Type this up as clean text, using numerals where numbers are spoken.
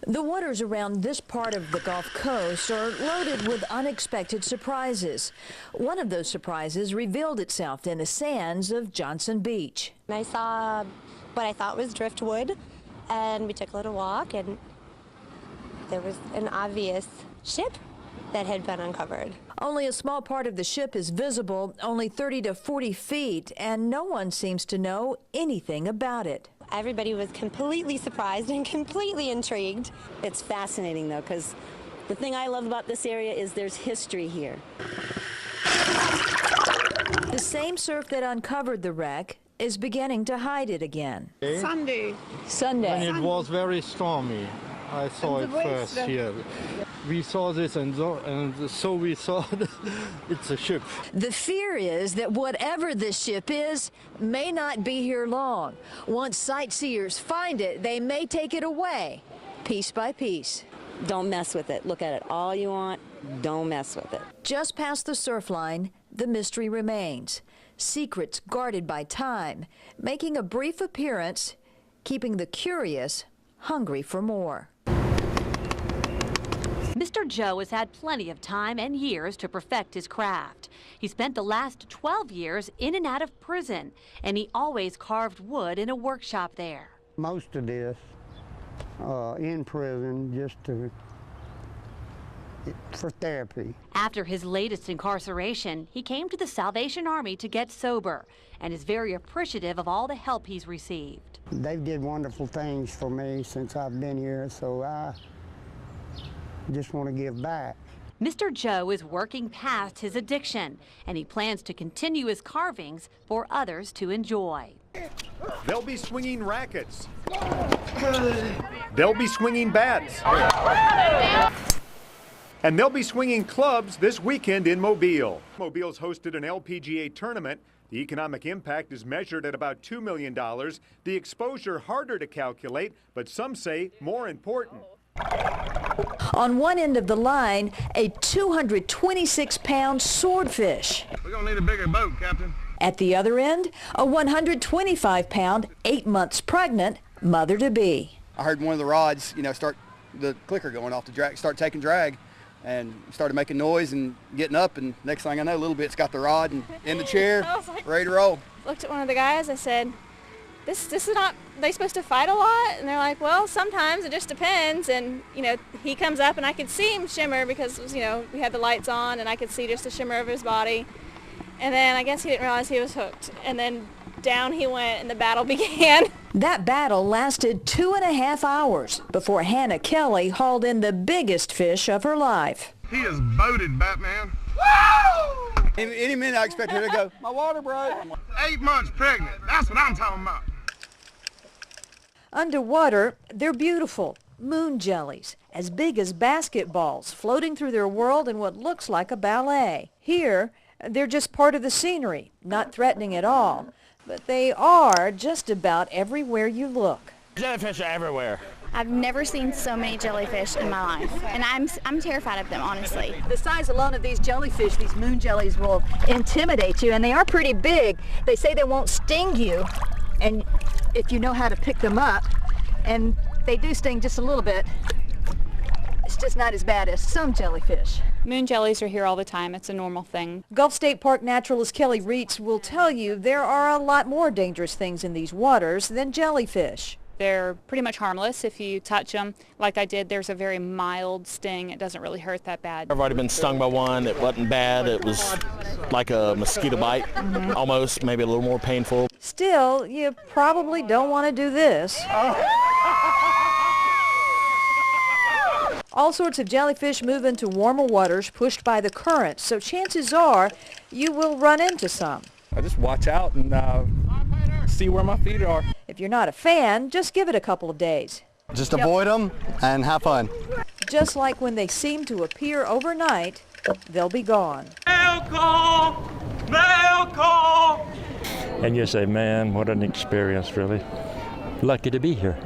The waters around this part of the Gulf Coast are loaded with unexpected surprises. One of those surprises revealed itself in the sands of Johnson Beach. I saw what I thought was driftwood, and we took a little walk, and there was an obvious ship that had been uncovered. Only a small part of the ship is visible, only 30 to 40 feet, and no one seems to know anything about it. Everybody was completely surprised and completely intrigued. It's fascinating, though, because the thing I love about this area is there's history here. The same surf that uncovered the wreck is beginning to hide it again. Sunday. When it was very stormy, I saw it first here. We saw this and so we saw it's a ship. The fear is that whatever this ship is may not be here long. Once sightseers find it, they may take it away, piece by piece. Don't mess with it. Look at it all you want. Don't mess with it. Just past the surf line, the mystery remains. Secrets guarded by time, making a brief appearance, keeping the curious hungry for more. Mr. Joe has had plenty of time and years to perfect his craft. He spent the last 12 years in and out of prison, and he always carved wood in a workshop there. Most of this in prison just for therapy. After his latest incarceration, he came to the Salvation Army to get sober and is very appreciative of all the help he's received. They did wonderful things for me since I've been here, so I just want to give back. Mr. Joe is working past his addiction, and he plans to continue his carvings for others to enjoy. They'll be swinging rackets. They'll be swinging bats. And they'll be swinging clubs this weekend in Mobile. Mobile's hosted an LPGA tournament. The economic impact is measured at about $2 million. The exposure harder to calculate, but some say more important. On one end of the line, a 226-pound swordfish. We're gonna need a bigger boat, Captain. At the other end, a 125-pound, 8 months pregnant mother-to-be. I heard one of the rods, start the clicker going off the drag, start taking drag, and started making noise and getting up, and next thing I know, a little bit's got the rod and in the chair, ready to roll. Looked at one of the guys, I said, this is not, they supposed to fight a lot? And they're like, well, sometimes, it just depends. And, he comes up and I could see him shimmer because, we had the lights on and I could see just the shimmer of his body. And then I guess he didn't realize he was hooked. And then down he went and the battle began. That battle lasted 2.5 hours before Hannah Kelly hauled in the biggest fish of her life. He is boated, Batman. Woo! Any minute I expect her to go, my water broke. 8 months pregnant, that's what I'm talking about. Underwater, they're beautiful. Moon jellies, as big as basketballs, floating through their world in what looks like a ballet. Here, they're just part of the scenery, not threatening at all. But they are just about everywhere you look. Jellyfish are everywhere. I've never seen so many jellyfish in my life, and I'm terrified of them, honestly. The size alone of these jellyfish, these moon jellies, will intimidate you, and they are pretty big. They say they won't sting you, and if you know how to pick them up, and they do sting just a little bit. It's just not as bad as some jellyfish. Moon jellies are here all the time. It's a normal thing. Gulf State Park naturalist Kelly Reitz will tell you there are a lot more dangerous things in these waters than jellyfish. They're pretty much harmless if you touch them. Like I did, there's a very mild sting. It doesn't really hurt that bad. I've already been stung by one. It wasn't bad. It was like a mosquito bite, almost, maybe a little more painful. Still, you probably don't want to do this. All sorts of jellyfish move into warmer waters pushed by the currents, so chances are you will run into some. I just watch out and see where my feet are. If you're not a fan, just give it a couple of days. Just avoid them and have fun. Just like when they seem to appear overnight, they'll be gone. Mail call! Mail call! And you say, man, what an experience, really. Lucky to be here.